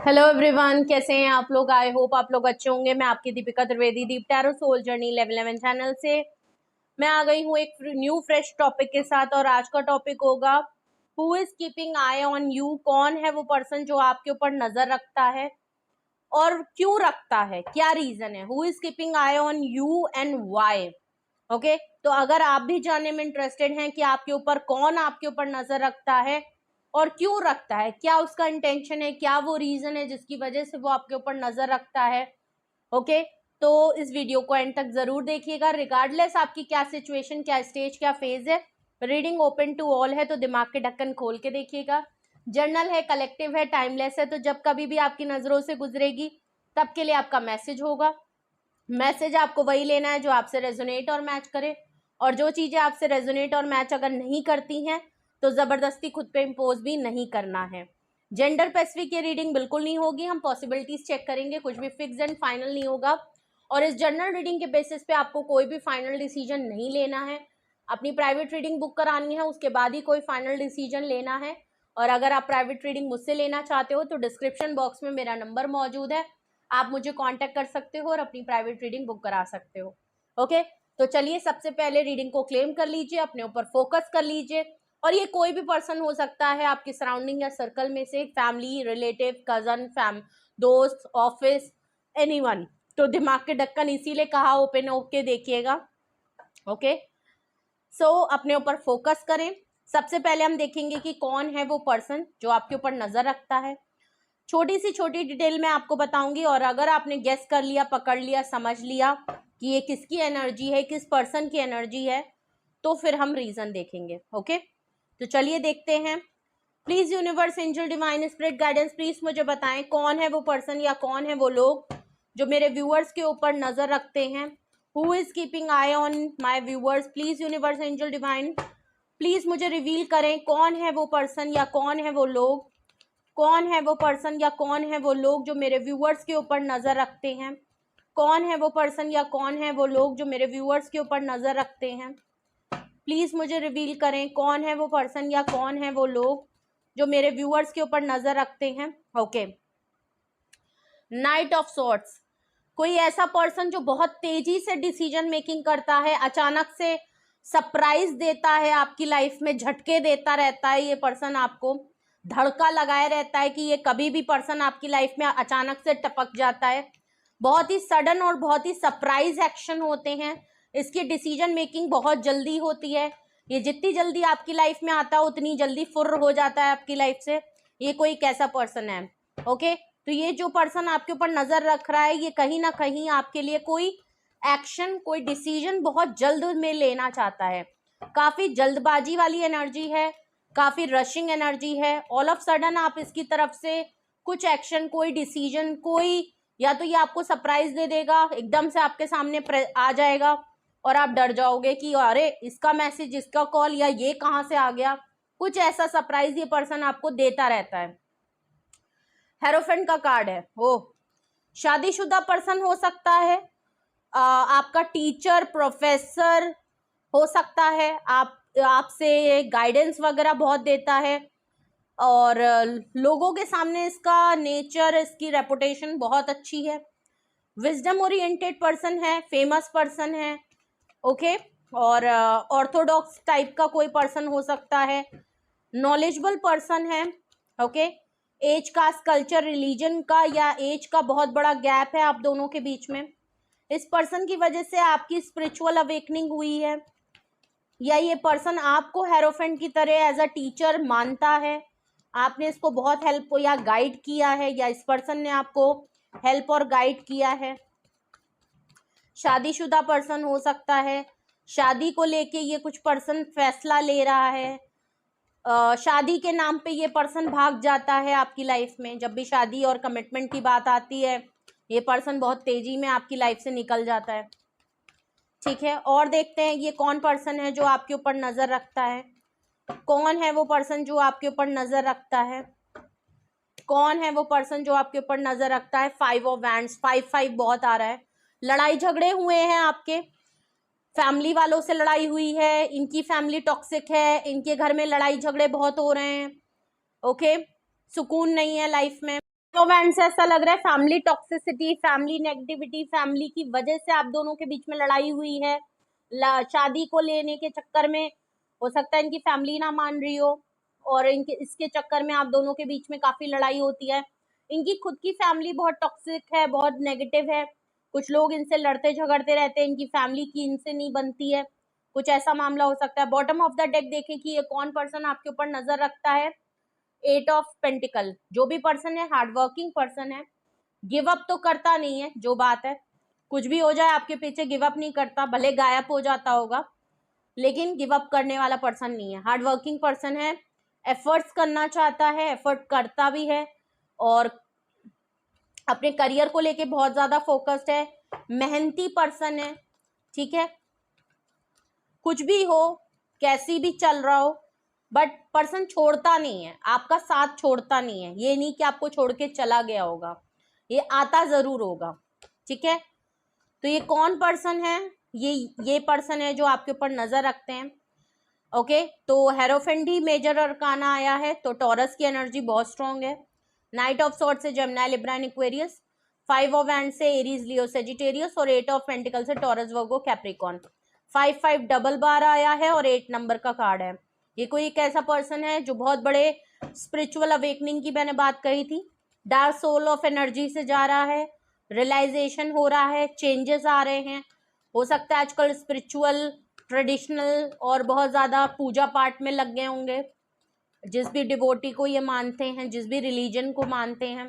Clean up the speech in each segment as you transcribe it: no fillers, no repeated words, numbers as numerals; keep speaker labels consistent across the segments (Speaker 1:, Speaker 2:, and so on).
Speaker 1: Hello everyone, कैसे हैं आप लोग। आई होप आप लोग अच्छे होंगे। मैं आपकी Deepika Trivedi, deep tarot soul journey level 11 channel से मैं आ गई हूँ एक न्यू फ्रेश टॉपिक के साथ। और आज का टॉपिक होगा who is keeping I on you. कौन है वो पर्सन जो आपके ऊपर नजर रखता है और क्यों रखता है, क्या रीजन है। Who is keeping I on you and why. Okay, तो अगर आप भी जानने में इंटरेस्टेड हैं कि आपके ऊपर कौन आपके ऊपर नजर रखता है और क्यों रखता है, क्या उसका इंटेंशन है, क्या वो रीजन है जिसकी वजह से वो आपके ऊपर नजर रखता है, ओके, तो इस वीडियो को एंड तक जरूर देखिएगा। रिगार्डलेस आपकी क्या सिचुएशन, क्या स्टेज, क्या फेज है, रीडिंग ओपन टू ऑल है, तो दिमाग के ढक्कन खोल के देखिएगा। जर्नल है, कलेक्टिव है, टाइमलेस है, तो जब कभी भी आपकी नजरों से गुजरेगी तब के लिए आपका मैसेज होगा। मैसेज आपको वही लेना है जो आपसे रेजोनेट और मैच करे, और जो चीजें आपसे रेजोनेट और मैच अगर नहीं करती हैं तो जबरदस्ती खुद पे इम्पोज भी नहीं करना है। जेंडर स्पेसिफिक ये रीडिंग बिल्कुल नहीं होगी, हम पॉसिबिलिटीज चेक करेंगे, कुछ भी फिक्स एंड फाइनल नहीं होगा। और इस जर्नल रीडिंग के बेसिस पे आपको कोई भी फाइनल डिसीजन नहीं लेना है। अपनी प्राइवेट रीडिंग बुक करानी है, उसके बाद ही कोई फाइनल डिसीजन लेना है। और अगर आप प्राइवेट रीडिंग मुझसे लेना चाहते हो तो डिस्क्रिप्शन बॉक्स में मेरा नंबर मौजूद है, आप मुझे कांटेक्ट कर सकते हो और अपनी प्राइवेट रीडिंग बुक करा सकते हो। ओके, तो चलिए सबसे पहले रीडिंग को क्लेम कर लीजिए, अपने ऊपर फोकस कर लीजिए। और ये कोई भी पर्सन हो सकता है आपकी सराउंडिंग या सर्कल में से, फैमिली, रिलेटिव, कजन, दोस्त, ऑफिस, एनीवन। तो दिमाग के ढक्कन इसीलिए कहा ओपन होके देखिएगा। ओके, सो अपने ऊपर फोकस करें। सबसे पहले हम देखेंगे कि कौन है वो पर्सन जो आपके ऊपर नजर रखता है। छोटी सी छोटी डिटेल में आपको बताऊंगी, और अगर आपने गेस कर लिया, पकड़ लिया, समझ लिया कि ये किसकी एनर्जी है, किस पर्सन की एनर्जी है, तो फिर हम रीजन देखेंगे। ओके, तो चलिए देखते हैं। Please universe, angel, divine spirit guidance, please मुझे बताएं कौन है वो पर्सन या कौन है वो लोग जो मेरे व्यूअर्स के ऊपर नजर रखते हैं। Who is keeping I on my viewers. Please universe, angel, divine, please मुझे रिवील करें कौन है वो पर्सन या कौन है वो लोग, कौन है वो पर्सन या कौन है वो लोग जो मेरे व्यूअर्स के ऊपर नजर रखते हैं। कौन है वो पर्सन या कौन है वो लोग जो मेरे व्यूअर्स के ऊपर नजर रखते हैं। प्लीज मुझे रिवील करें कौन है वो पर्सन या कौन है वो लोग जो मेरे व्यूअर्स के ऊपर नजर रखते हैं। ओके, नाइट ऑफ सॉर्ट्स, कोई ऐसा पर्सन जो बहुत तेजी से डिसीजन मेकिंग करता है, अचानक से सरप्राइज देता है आपकी लाइफ में, झटके देता रहता है। ये पर्सन आपको धड़का लगाए रहता है कि ये कभी भी पर्सन आपकी लाइफ में अचानक से टपक जाता है। बहुत ही सडन और बहुत ही सरप्राइज एक्शन होते हैं। इसकी डिसीजन मेकिंग बहुत जल्दी होती है। ये जितनी जल्दी आपकी लाइफ में आता है उतनी जल्दी फुर्र हो जाता है आपकी लाइफ से। ये कोई कैसा पर्सन है। ओके, तो ये जो पर्सन आपके ऊपर नजर रख रहा है, ये कहीं ना कहीं आपके लिए कोई एक्शन, कोई डिसीजन बहुत जल्द में लेना चाहता है। काफी जल्दबाजी वाली एनर्जी है, काफी रशिंग एनर्जी है। ऑल ऑफ सडन आप इसकी तरफ से कुछ एक्शन, कोई डिसीजन, कोई, या तो ये आपको सरप्राइज दे देगा, एकदम से आपके सामने आ जाएगा और आप डर जाओगे कि अरे इसका मैसेज, इसका कॉल, या ये कहाँ से आ गया। कुछ ऐसा सरप्राइज ये पर्सन आपको देता रहता है। हेरोफेंट का कार्ड है। ओ, शादीशुदा पर्सन हो सकता है, आपका टीचर, प्रोफेसर हो सकता है, आपसे गाइडेंस वगैरह बहुत देता है, और लोगों के सामने इसका नेचर, इसकी रेपुटेशन बहुत अच्छी है। विजडम ओरिएंटेड पर्सन है, फेमस पर्सन है। ओके, और ऑर्थोडॉक्स टाइप का कोई पर्सन हो सकता है, नॉलेजेबल पर्सन है। Okay, age, caste, culture, religion का या एज का बहुत बड़ा गैप है आप दोनों के बीच में। इस पर्सन की वजह से आपकी स्पिरिचुअल अवेकनिंग हुई है, या ये पर्सन आपको हेरोफेंट की तरह एज अ टीचर मानता है, आपने इसको बहुत हेल्प या गाइड किया है, या इस पर्सन ने आपको हेल्प और गाइड किया है। शादीशुदा पर्सन हो सकता है, शादी को लेके ये कुछ पर्सन फैसला ले रहा है। शादी के नाम पे ये पर्सन भाग जाता है आपकी लाइफ में। जब भी शादी और कमिटमेंट की बात आती है ये पर्सन बहुत तेजी में आपकी लाइफ से निकल जाता है। ठीक है, और देखते हैं ये कौन पर्सन है जो आपके ऊपर नजर रखता है। कौन है वो पर्सन जो आपके ऊपर नजर रखता है। कौन है वो पर्सन जो आपके ऊपर नजर रखता है। 5 ऑफ वैंड्स, 5 बहुत आ रहा है। लड़ाई झगड़े हुए हैं आपके, फैमिली वालों से लड़ाई हुई है, इनकी फैमिली टॉक्सिक है, इनके घर में लड़ाई झगड़े बहुत हो रहे हैं। ओके, सुकून नहीं है लाइफ में। तो एंड से ऐसा लग रहा है family toxicity, family negativity, family की वजह से आप दोनों के बीच में लड़ाई हुई है। शादी को लेने के चक्कर में हो सकता है इनकी फैमिली ना मान रही हो, और इनके इसके चक्कर में आप दोनों के बीच में काफी लड़ाई होती है। इनकी खुद की फैमिली बहुत टॉक्सिक है, बहुत नेगेटिव है, कुछ लोग इनसे लड़ते झगड़ते रहते हैं, इनकी फैमिली की इनसे नहीं बनती है, कुछ ऐसा मामला हो सकता है। बॉटम ऑफ द डेक देखें कि ये कौन पर्सन आपके ऊपर नजर रखता है। 8 ऑफ पेंटिकल, जो भी पर्सन है हार्डवर्किंग पर्सन है, गिव अप तो करता नहीं है, जो बात है कुछ भी हो जाए आपके पीछे गिव अप नहीं करता, भले गायब हो जाता होगा लेकिन गिव अप करने वाला पर्सन नहीं है, हार्डवर्किंग पर्सन है, एफर्ट्स करना चाहता है, एफर्ट करता भी है, और अपने करियर को लेके बहुत ज्यादा फोकस्ड है, मेहनती पर्सन है, ठीक है। कुछ भी हो, कैसी भी चल रहा हो, बट पर्सन छोड़ता नहीं है, आपका साथ छोड़ता नहीं है, ये नहीं कि आपको छोड़ के चला गया होगा, ये आता जरूर होगा, ठीक है। तो ये कौन पर्सन है? ये पर्सन है जो आपके ऊपर नजर रखते हैं, ओके। तो हेरोफेंडी मेजर अरकाना आया है, तो टॉरस की एनर्जी बहुत स्ट्रांग है। नाइट ऑफ सॉर्ड से Gemini Libra and Aquarius, 5 of hand से एरीज लियो सेजिटेरियस, और 8 ऑफ पेंटिकल से टॉरस वर्गो कैप्रिकॉन। 5 डबल बार आया है और 8 नंबर का कार्ड है। ये कोई एक ऐसा पर्सन है जो बहुत बड़े स्पिरिचुअल अवेकनिंग की मैंने बात कही थी, डार्क सोल ऑफ एनर्जी से जा रहा है, रियलाइजेशन हो रहा है, चेंजेस आ रहे हैं। हो सकता है आजकल स्पिरिचुअल, ट्रेडिशनल और बहुत ज्यादा पूजा पाठ में लग गए होंगे, जिस भी डिवोटी को ये मानते हैं, जिस भी रिलीजन को मानते हैं,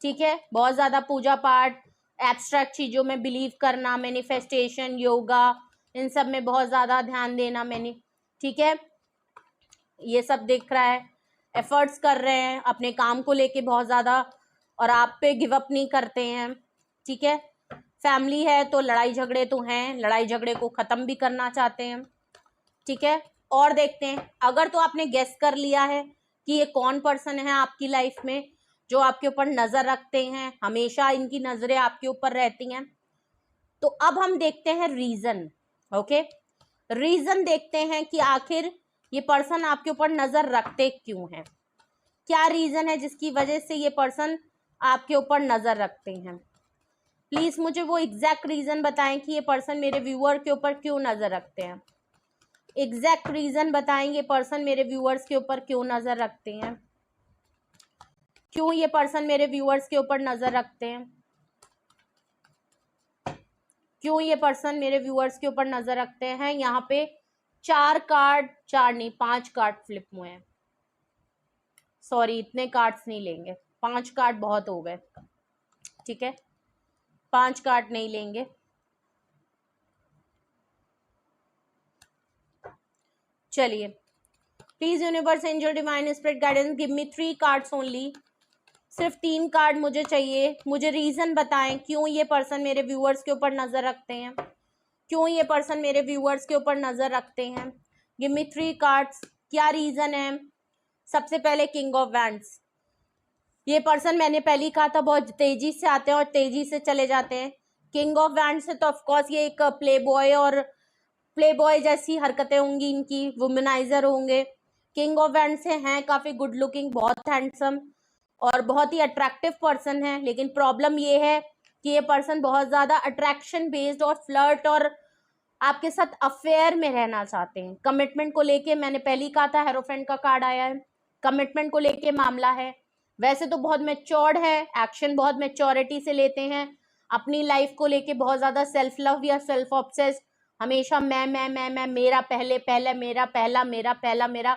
Speaker 1: ठीक है। बहुत ज्यादा पूजा पाठ, एब्स्ट्रैक्ट चीजों में बिलीव करना, मैनिफेस्टेशन, योगा, इन सब में बहुत ज्यादा ध्यान देना मैंने, ठीक है, ये सब दिख रहा है। एफर्ट्स कर रहे हैं अपने काम को लेके बहुत ज्यादा, और आप पे गिव अप नहीं करते हैं, ठीक है। फैमिली है तो लड़ाई झगड़े तो हैं, लड़ाई झगड़े को खत्म भी करना चाहते हैं, ठीक है। और देखते हैं, अगर तो आपने गेस कर लिया है कि ये कौन पर्सन है आपकी लाइफ में जो आपके ऊपर नजर रखते हैं, हमेशा इनकी नजरें आपके ऊपर रहती हैं, तो अब हम देखते हैं रीजन, ओके। रीजन देखते हैं कि आखिर ये पर्सन आपके ऊपर नजर रखते क्यों हैं, क्या रीजन है जिसकी वजह से ये पर्सन आपके ऊपर नजर रखते हैं। प्लीज मुझे वो एग्जैक्ट रीजन बताएं कि ये पर्सन मेरे व्यूअर के ऊपर क्यों नजर रखते हैं। एग्जैक्ट रीजन बताएंगे पर्सन मेरे व्यूअर्स के ऊपर क्यों नजर रखते हैं, क्यों ये पर्सन मेरे व्यूअर्स के ऊपर नजर रखते हैं, क्यों ये पर्सन मेरे व्यूअर्स के ऊपर नजर रखते हैं। यहाँ पे 4 कार्ड, 4 नहीं 5 कार्ड फ्लिप हुए हैं, सॉरी इतने कार्ड्स नहीं लेंगे, 5 कार्ड बहुत हो गए, ठीक है, 5 कार्ड नहीं लेंगे। चलिए, please universe angel divine spirit guidance give me 3 cards only, सिर्फ 3 कार्ड मुझे चाहिए। मुझे रीजन बताएं क्यों ये पर्सन मेरे व्यूअर्स के ऊपर नजर रखते हैं, क्यों ये पर्सन मेरे व्यूअर्स के ऊपर नजर रखते हैं। गिव मी 3 कार्ड्स, क्या रीजन है। सबसे पहले किंग ऑफ वैंड्स, ये पर्सन मैंने पहले ही कहा था बहुत तेजी से आते हैं और तेजी से चले जाते हैं। किंग ऑफ वैंड्स से तो ऑफकोर्स ये एक प्ले बॉय और प्ले बॉय जैसी हरकतें होंगी इनकी, वुमेनाइजर होंगे। किंग ऑफ वैंड से हैं काफी गुड लुकिंग, बहुत हैंडसम और बहुत ही अट्रैक्टिव पर्सन है, लेकिन प्रॉब्लम ये है कि ये पर्सन बहुत ज्यादा अट्रैक्शन बेस्ड और फ्लर्ट और आपके साथ अफेयर में रहना चाहते हैं। कमिटमेंट को लेके मैंने पहले ही कहा था, हेरोफेंट का कार्ड आया है, कमिटमेंट को लेके मामला है। वैसे तो बहुत मैच्योर्ड है, एक्शन बहुत मैच्योरिटी से लेते हैं, अपनी लाइफ को लेके बहुत ज्यादा सेल्फ लव या सेल्फ ऑब्सेस्ड, हमेशा मैं मेरा पहले पहले, मेरा पहला, मेरा पहला, मेरा,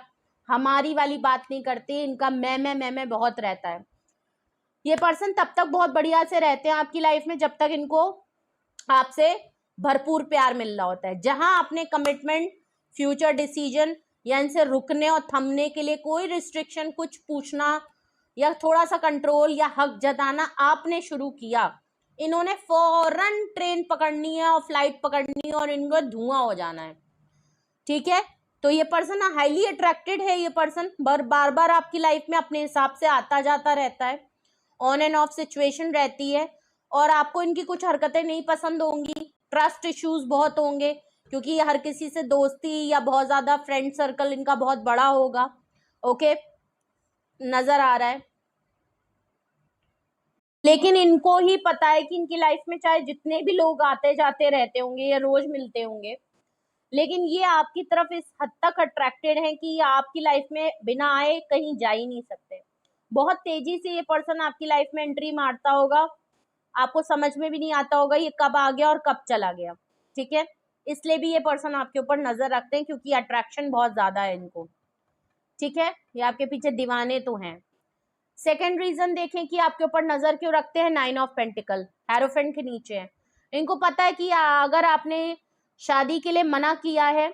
Speaker 1: हमारी वाली बात नहीं करते, इनका मैं बहुत रहता है। ये पर्सन तब तक बहुत बढ़िया से रहते हैं आपकी लाइफ में जब तक इनको आपसे भरपूर प्यार मिल रहा होता है। जहां आपने कमिटमेंट, फ्यूचर डिसीजन या इनसे रुकने और थमने के लिए कोई रिस्ट्रिक्शन, कुछ पूछना या थोड़ा सा कंट्रोल या हक जताना आपने शुरू किया, इन्होंने फौरन ट्रेन पकड़नी है और फ्लाइट पकड़नी है और इनको धुआं हो जाना है, ठीक है। तो ये पर्सन हाईली अट्रैक्टेड है, ये पर्सन बार बार आपकी लाइफ में अपने हिसाब से आता जाता रहता है, ऑन एंड ऑफ सिचुएशन रहती है, और आपको इनकी कुछ हरकतें नहीं पसंद होंगी, ट्रस्ट इश्यूज बहुत होंगे, क्योंकि ये हर किसी से दोस्ती या बहुत ज्यादा फ्रेंड सर्कल इनका बहुत बड़ा होगा, ओके, नजर आ रहा है। लेकिन इनको ही पता है कि इनकी लाइफ में चाहे जितने भी लोग आते जाते रहते होंगे या रोज मिलते होंगे, लेकिन ये आपकी तरफ इस हद तक अट्रैक्टेड है कि ये आपकी लाइफ में बिना आए कहीं जा ही नहीं सकते। बहुत तेजी से ये पर्सन आपकी लाइफ में एंट्री मारता होगा, आपको समझ में भी नहीं आता होगा ये कब आ गया और कब चला गया। ठीक है, इसलिए भी ये पर्सन आपके ऊपर नजर रखते हैं क्योंकि अट्रैक्शन बहुत ज्यादा है इनको। ठीक है, ये आपके पीछे दीवाने तो हैं। सेकेंड रीजन देखें कि आपके ऊपर नजर क्यों रखते हैं, 9 ऑफ पेंटिकल हेरोफेंट के नीचे है। इनको पता है कि अगर आपने शादी के लिए मना किया है,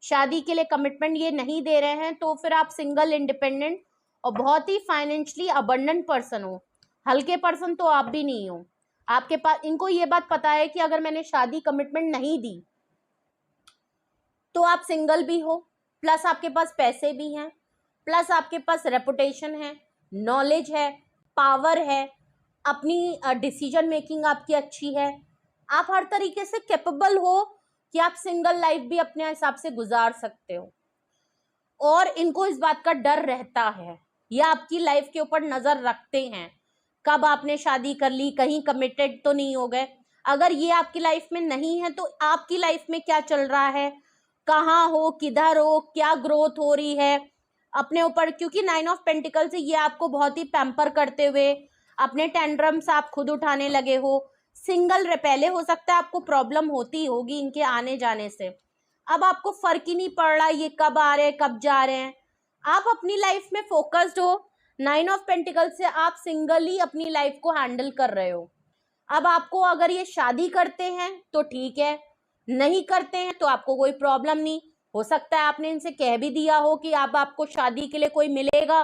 Speaker 1: शादी के लिए कमिटमेंट ये नहीं दे रहे हैं, तो फिर आप सिंगल, इंडिपेंडेंट और बहुत ही फाइनेंशियली अबंडेंट पर्सन हो। हल्के पर्सन तो आप भी नहीं हो। आपके पास, इनको ये बात पता है कि अगर मैंने शादी कमिटमेंट नहीं दी तो आप सिंगल भी हो, प्लस आपके पास पैसे भी हैं, प्लस आपके पास रेपुटेशन है, नॉलेज है, पावर है, अपनी डिसीजन मेकिंग आपकी अच्छी है, आप हर तरीके से कैपेबल हो कि आप सिंगल लाइफ भी अपने हिसाब से गुजार सकते हो। और इनको इस बात का डर रहता है, ये आपकी लाइफ के ऊपर नजर रखते हैं, कब आपने शादी कर ली, कहीं कमिटेड तो नहीं हो गए। अगर ये आपकी लाइफ में नहीं है तो आपकी लाइफ में क्या चल रहा है, कहाँ हो, किधर हो, क्या ग्रोथ हो रही है अपने ऊपर। क्योंकि 9 ऑफ पेंटिकल से ये आपको बहुत ही पैम्पर करते हुए, अपने टेंड्रम्स आप खुद उठाने लगे हो। सिंगल पहले हो सकता है आपको प्रॉब्लम होती होगी इनके आने जाने से, अब आपको फर्क ही नहीं पड़ रहा ये कब आ रहे हैं कब जा रहे हैं, आप अपनी लाइफ में फोकस्ड हो। 9 ऑफ पेंटिकल से आप सिंगली अपनी लाइफ को हैंडल कर रहे हो। अब आपको अगर ये शादी करते हैं तो ठीक है, नहीं करते हैं तो आपको कोई प्रॉब्लम नहीं। हो सकता है आपने इनसे कह भी दिया हो कि अब आपको शादी के लिए कोई मिलेगा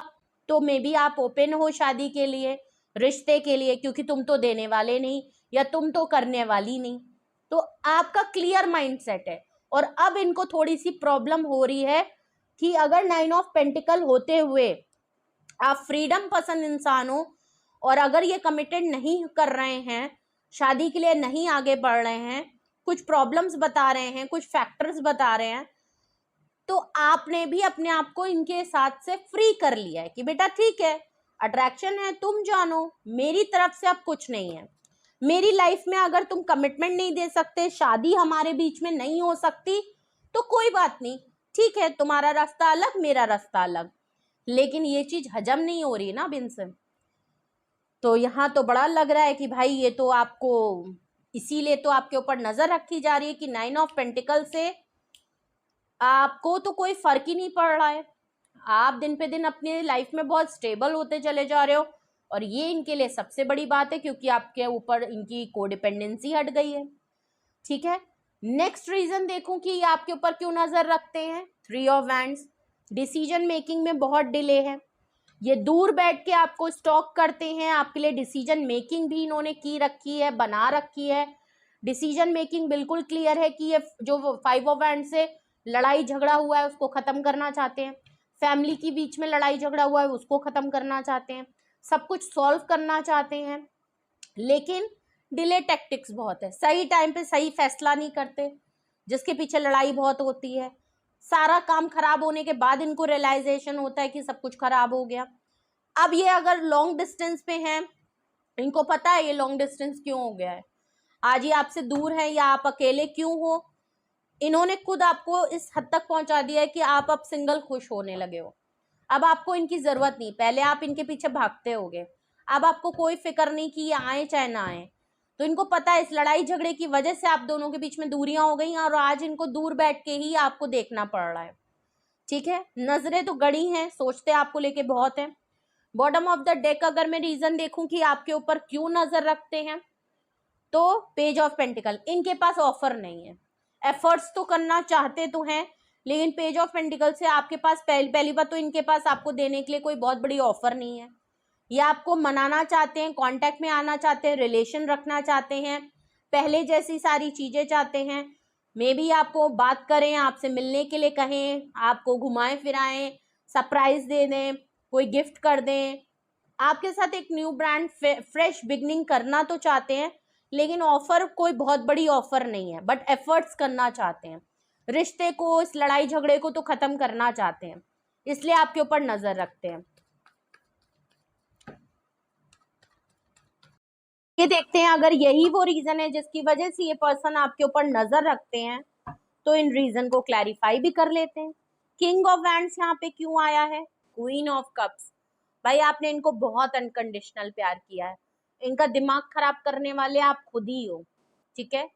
Speaker 1: तो मे बी आप ओपन हो शादी के लिए, रिश्ते के लिए, क्योंकि तुम तो देने वाले नहीं या तुम तो करने वाली नहीं। तो आपका क्लियर माइंडसेट है। और अब इनको थोड़ी सी प्रॉब्लम हो रही है कि अगर 9 ऑफ पेंटिकल होते हुए आप फ्रीडम पसंद इंसान हो और अगर ये कमिटेड नहीं कर रहे हैं, शादी के लिए नहीं आगे बढ़ रहे हैं, कुछ प्रॉब्लम्स बता रहे हैं, कुछ फैक्टर्स बता रहे हैं, तो आपने भी अपने आप को इनके साथ से फ्री कर लिया है कि बेटा ठीक है, अट्रैक्शन है, तुम जानो, मेरी तरफ से अब कुछ नहीं है। मेरी लाइफ में अगर तुम कमिटमेंट नहीं दे सकते, शादी हमारे बीच में नहीं हो सकती, तो कोई बात नहीं, ठीक है, तुम्हारा रास्ता अलग, मेरा रास्ता अलग। लेकिन ये चीज हजम नहीं हो रही ना अब इनसे। तो यहाँ तो बड़ा लग रहा है कि भाई ये तो आपको, इसीलिए तो आपके ऊपर नजर रखी जा रही है कि 9 ऑफ पेंटिकल से आपको तो कोई फर्क ही नहीं पड़ रहा है। आप दिन पे दिन अपनी लाइफ में बहुत स्टेबल होते चले जा रहे हो और ये इनके लिए सबसे बड़ी बात है क्योंकि आपके ऊपर इनकी कोडिपेंडेंसी हट गई है। ठीक है, नेक्स्ट रीजन देखूं कि ये आपके ऊपर क्यों नजर रखते हैं, 3 ऑफ वैंड्स, डिसीजन मेकिंग में बहुत डिले है। ये दूर बैठ के आपको स्टॉक करते हैं, आपके लिए डिसीजन मेकिंग भी इन्होंने की रखी है, बना रखी है। डिसीजन मेकिंग बिल्कुल क्लियर है कि ये जो 5 ऑफ वैंड्स से लड़ाई झगड़ा हुआ है उसको खत्म करना चाहते हैं, फैमिली के बीच में लड़ाई झगड़ा हुआ है उसको खत्म करना चाहते हैं, सब कुछ सॉल्व करना चाहते हैं। लेकिन डिले टैक्टिक्स बहुत है, सही टाइम पे सही फैसला नहीं करते, जिसके पीछे लड़ाई बहुत होती है। सारा काम खराब होने के बाद इनको रियलाइजेशन होता है कि सब कुछ खराब हो गया। अब ये अगर लॉन्ग डिस्टेंस पे हैं, इनको पता है ये लॉन्ग डिस्टेंस क्यों हो गया है, आज ये आपसे दूर है या आप अकेले क्यों हो, इन्होंने खुद आपको इस हद तक पहुंचा दिया है कि आप अब सिंगल खुश होने लगे हो। अब आपको इनकी जरूरत नहीं, पहले आप इनके पीछे भागते होगे, अब आपको कोई फिक्र नहीं कि ये आए चाहे ना आए। तो इनको पता है इस लड़ाई झगड़े की वजह से आप दोनों के बीच में दूरियां हो गई और आज इनको दूर बैठ के ही आपको देखना पड़ रहा है। ठीक है, नजरें तो गड़ी हैं, सोचते आपको लेके बहुत है। बॉटम ऑफ द डेक अगर मैं रीजन देखूं कि आपके ऊपर क्यों नजर रखते हैं, तो पेज ऑफ पेंटिकल, इनके पास ऑफर नहीं है। एफर्ट्स तो करना चाहते तो हैं, लेकिन पेज ऑफ पेंटिकल से आपके पास पहली बात तो इनके पास आपको देने के लिए कोई बहुत बड़ी ऑफर नहीं है। ये आपको मनाना चाहते हैं, कांटेक्ट में आना चाहते हैं, रिलेशन रखना चाहते हैं, पहले जैसी सारी चीजें चाहते हैं। मे बी आपको बात करें, आपसे मिलने के लिए कहें, आपको घुमाएं फिराएं, सरप्राइज दे दें, कोई गिफ्ट कर दें, आपके साथ एक न्यू ब्रांड फ्रेश बिगनिंग करना तो चाहते हैं। लेकिन ऑफर कोई बहुत बड़ी ऑफर नहीं है, बट एफर्ट्स करना चाहते हैं, रिश्ते को, इस लड़ाई झगड़े को तो खत्म करना चाहते हैं, इसलिए आपके ऊपर नजर रखते हैं। ये देखते हैं अगर यही वो रीजन है जिसकी वजह से ये पर्सन आपके ऊपर नजर रखते हैं, तो इन रीजन को क्लैरिफाई भी कर लेते हैं। किंग ऑफ वैंड्स यहाँ पे क्यों आया है? Queen of cups. भाई आपने इनको बहुत अनकंडीशनल प्यार किया है, इनका दिमाग खराब करने वाले आप खुद ही हो, ठीक है?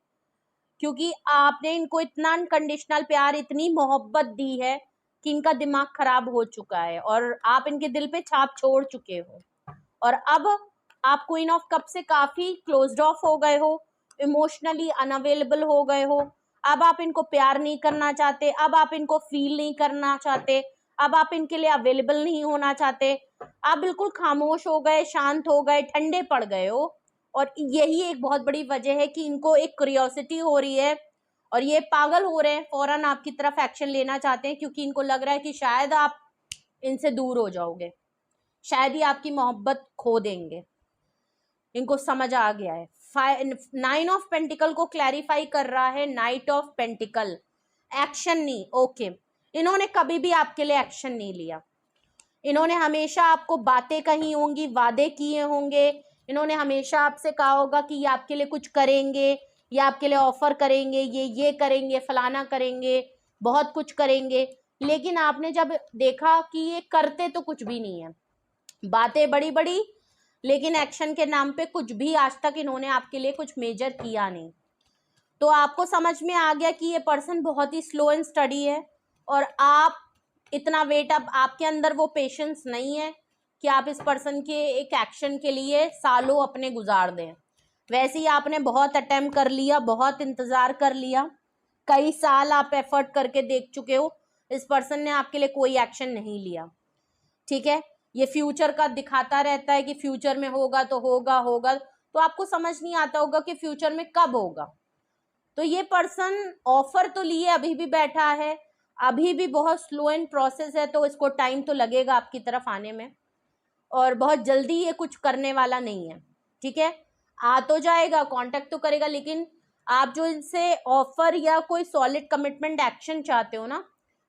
Speaker 1: क्योंकि आपने इनको इतना अनकंडीशनल प्यार, इतनी मोहब्बत दी है कि इनका दिमाग खराब हो चुका है और आप इनके दिल पे छाप छोड़ चुके हो। और अब आप क्वीन ऑफ कप से काफी क्लोज्ड ऑफ हो गए हो, इमोशनली अनअवेलेबल हो गए हो। अब आप इनको प्यार नहीं करना चाहते, अब आप इनको फील नहीं करना चाहते, अब आप इनके लिए अवेलेबल नहीं होना चाहते, आप बिल्कुल खामोश हो गए, शांत हो गए, ठंडे पड़ गए हो। और यही एक बहुत बड़ी वजह है कि इनको एक क्यूरियोसिटी हो रही है और ये पागल हो रहे हैं, फौरन आपकी तरफ एक्शन लेना चाहते हैं, क्योंकि इनको लग रहा है कि शायद आप इनसे दूर हो जाओगे, शायद ही आपकी मोहब्बत खो देंगे। इनको समझ आ गया है। 9 ऑफ पेंटिकल को क्लैरिफाई कर रहा है नाइट ऑफ पेंटिकल। एक्शन नहीं, ओके। इन्होंने कभी भी आपके लिए एक्शन नहीं लिया, इन्होंने हमेशा आपको बातें कही होंगी, वादे किए होंगे, इन्होंने हमेशा आपसे कहा होगा कि ये आपके लिए कुछ करेंगे, ये आपके लिए ऑफर करेंगे, ये करेंगे, फलाना करेंगे, बहुत कुछ करेंगे। लेकिन आपने जब देखा कि ये करते तो कुछ भी नहीं है, बातें बड़ी बड़ी, लेकिन एक्शन के नाम पे कुछ भी आज तक इन्होंने आपके लिए कुछ मेजर किया नहीं। तो आपको समझ में आ गया कि ये पर्सन बहुत ही स्लो एंड स्टडी है और आप इतना वेट, अब आपके अंदर वो पेशेंस नहीं है कि आप इस पर्सन के एक एक्शन के लिए सालों अपने गुजार दें। वैसे ही आपने बहुत अटेम्प्ट कर लिया, बहुत इंतजार कर लिया, कई साल आप एफर्ट करके देख चुके हो, इस पर्सन ने आपके लिए कोई एक्शन नहीं लिया, ठीक है? ये फ्यूचर का दिखाता रहता है कि फ्यूचर में होगा तो होगा होगा, तो आपको समझ नहीं आता होगा कि फ्यूचर में कब होगा। तो ये पर्सन ऑफर तो लिए अभी भी बैठा है, अभी भी बहुत स्लो एंड प्रोसेस है, तो इसको टाइम तो लगेगा आपकी तरफ आने में और बहुत जल्दी ये कुछ करने वाला नहीं है, ठीक है? आ तो जाएगा, कांटेक्ट तो करेगा, लेकिन आप जो इनसे ऑफर या कोई सॉलिड कमिटमेंट एक्शन चाहते हो ना,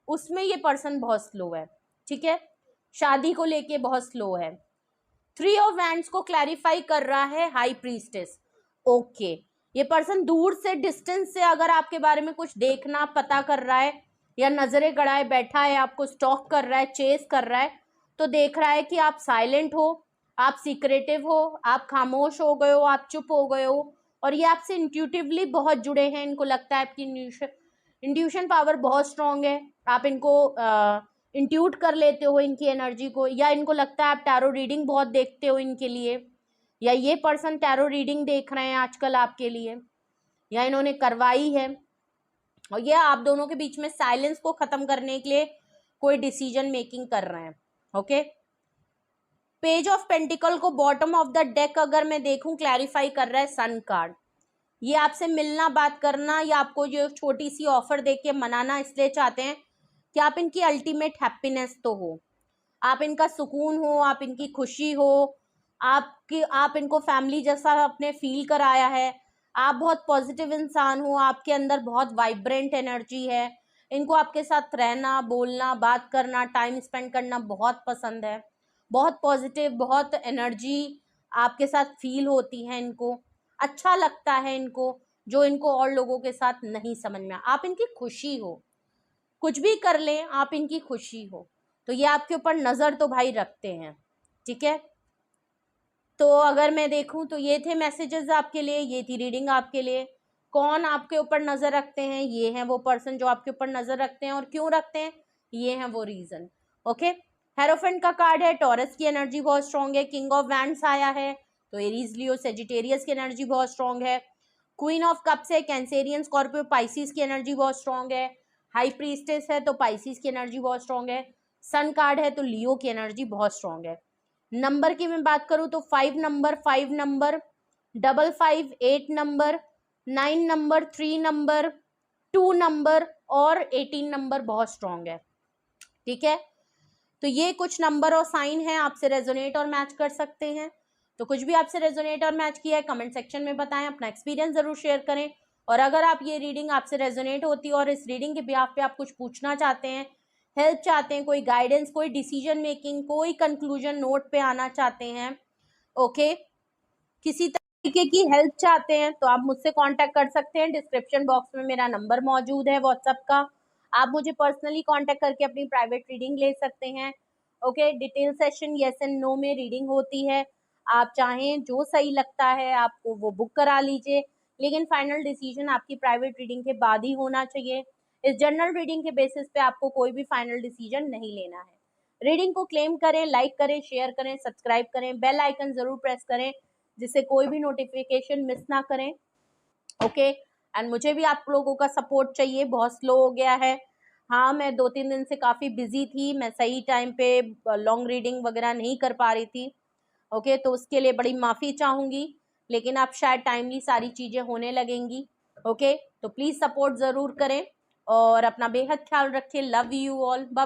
Speaker 1: उसमें ये पर्सन बहुत स्लो है, ठीक है? शादी को लेके बहुत स्लो है। 3 ऑफ वैंड्स को क्लैरिफाई कर रहा है हाई प्रीस्टेस। ओके, ये पर्सन दूर से, डिस्टेंस से अगर आपके बारे में कुछ देखना, पता कर रहा है या नजरें गड़ाए बैठा है, आपको स्टॉक कर रहा है, चेस कर रहा है, तो देख रहा है कि आप साइलेंट हो, आप सीक्रेटिव हो, आप खामोश हो गए हो, आप चुप हो गए हो, और ये आपसे इंट्यूटिवली बहुत जुड़े हैं। इनको लगता है आपकी इंट्यूशन पावर बहुत स्ट्रांग है, आप इनको इंट्यूट कर लेते हो इनकी एनर्जी को, या इनको लगता है आप टैरो रीडिंग बहुत देखते हो इनके लिए, या ये पर्सन टैरो रीडिंग देख रहे हैं आजकल आपके लिए, या इन्होंने करवाई है, और ये आप दोनों के बीच में साइलेंस को खत्म करने के लिए कोई डिसीजन मेकिंग कर रहे हैं, ओके? पेज ऑफ पेंटिकल को बॉटम ऑफ द डेक अगर मैं देखूं, क्लैरिफाई कर रहा है सन कार्ड। ये आपसे मिलना, बात करना, या आपको जो छोटी सी ऑफर देके के मनाना इसलिए चाहते हैं कि आप इनकी अल्टीमेट हैप्पीनेस तो हो, आप इनका सुकून हो, आप इनकी खुशी हो, आप इनको फैमिली जैसा अपने फील कराया है, आप बहुत पॉजिटिव इंसान हो, आपके अंदर बहुत वाइब्रेंट एनर्जी है, इनको आपके साथ रहना, बोलना, बात करना, टाइम स्पेंड करना बहुत पसंद है, बहुत पॉजिटिव, बहुत एनर्जी आपके साथ फील होती है, इनको अच्छा लगता है इनको, जो इनको और लोगों के साथ नहीं समझ में। आप इनकी खुशी हो, कुछ भी कर लें, आप इनकी खुशी हो, तो ये आपके ऊपर नज़र तो भाई रखते हैं, ठीक है? तो अगर मैं देखूं तो ये थे मैसेजेस आपके लिए, ये थी रीडिंग आपके लिए। कौन आपके ऊपर नज़र रखते हैं? ये हैं वो पर्सन जो आपके ऊपर नज़र रखते हैं, और क्यों रखते हैं, ये हैं वो रीज़न, ओके? हेरोफेंट का कार्ड है, टॉरस की एनर्जी बहुत स्ट्रॉन्ग है। किंग ऑफ वैंड्स आया है, तो एरीज, लियो, सेजिटेरियस की एनर्जी बहुत स्ट्रॉन्ग है। क्वीन ऑफ कप्स है, कैंसेरियन, स्कॉर्पियो, पाइसिस की एनर्जी बहुत स्ट्रॉन्ग है। हाई प्रीस्टेस है, तो पाइसिस की एनर्जी बहुत स्ट्रॉन्ग है। सन कार्ड है, तो लियो की एनर्जी बहुत स्ट्रॉन्ग है। नंबर की मैं बात करूं तो 5 number, 5 number, 55, 8 number, 9 number, 3 number, 2 number और 18 नंबर बहुत स्ट्रॉन्ग है, ठीक है? तो ये कुछ नंबर और साइन है, आपसे रेजोनेट और मैच कर सकते हैं। तो कुछ भी आपसे रेजोनेट और मैच किया है कमेंट सेक्शन में बताएं, अपना एक्सपीरियंस जरूर शेयर करें। और अगर आप ये रीडिंग आपसे रेजोनेट होती है और इस रीडिंग के बिहाफ पे आप कुछ पूछना चाहते हैं, हेल्प चाहते हैं, कोई गाइडेंस, कोई डिसीजन मेकिंग, कोई कंक्लूजन नोट पे आना चाहते हैं, ओके, किसी तरीके की हेल्प चाहते हैं तो आप मुझसे कांटेक्ट कर सकते हैं। डिस्क्रिप्शन बॉक्स में मेरा नंबर मौजूद है व्हाट्सएप का, आप मुझे पर्सनली कांटेक्ट करके अपनी प्राइवेट रीडिंग ले सकते हैं। Okay, detail session yes and no में रीडिंग होती है। आप चाहें जो सही लगता है आपको वो बुक करा लीजिए, लेकिन फाइनल डिसीजन आपकी प्राइवेट रीडिंग के बाद ही होना चाहिए। इस जनरल रीडिंग के बेसिस पे आपको कोई भी फाइनल डिसीजन नहीं लेना है। रीडिंग को क्लेम करें, लाइक करें, शेयर करें, सब्सक्राइब करें, बेल आइकन जरूर प्रेस करें जिससे कोई भी नोटिफिकेशन मिस ना करें। ओके, एंड मुझे भी आप लोगों का सपोर्ट चाहिए, बहुत स्लो हो गया है। हाँ, मैं 2-3 दिन से काफ़ी बिजी थी, मैं सही टाइम पे लॉन्ग रीडिंग वगैरह नहीं कर पा रही थी। ओके, तो उसके लिए बड़ी माफ़ी चाहूँगी, लेकिन अब शायद टाइमली सारी चीज़ें होने लगेंगी। ओके, तो प्लीज़ सपोर्ट ज़रूर करें और अपना बेहद ख्याल रखें। Love you all, bye.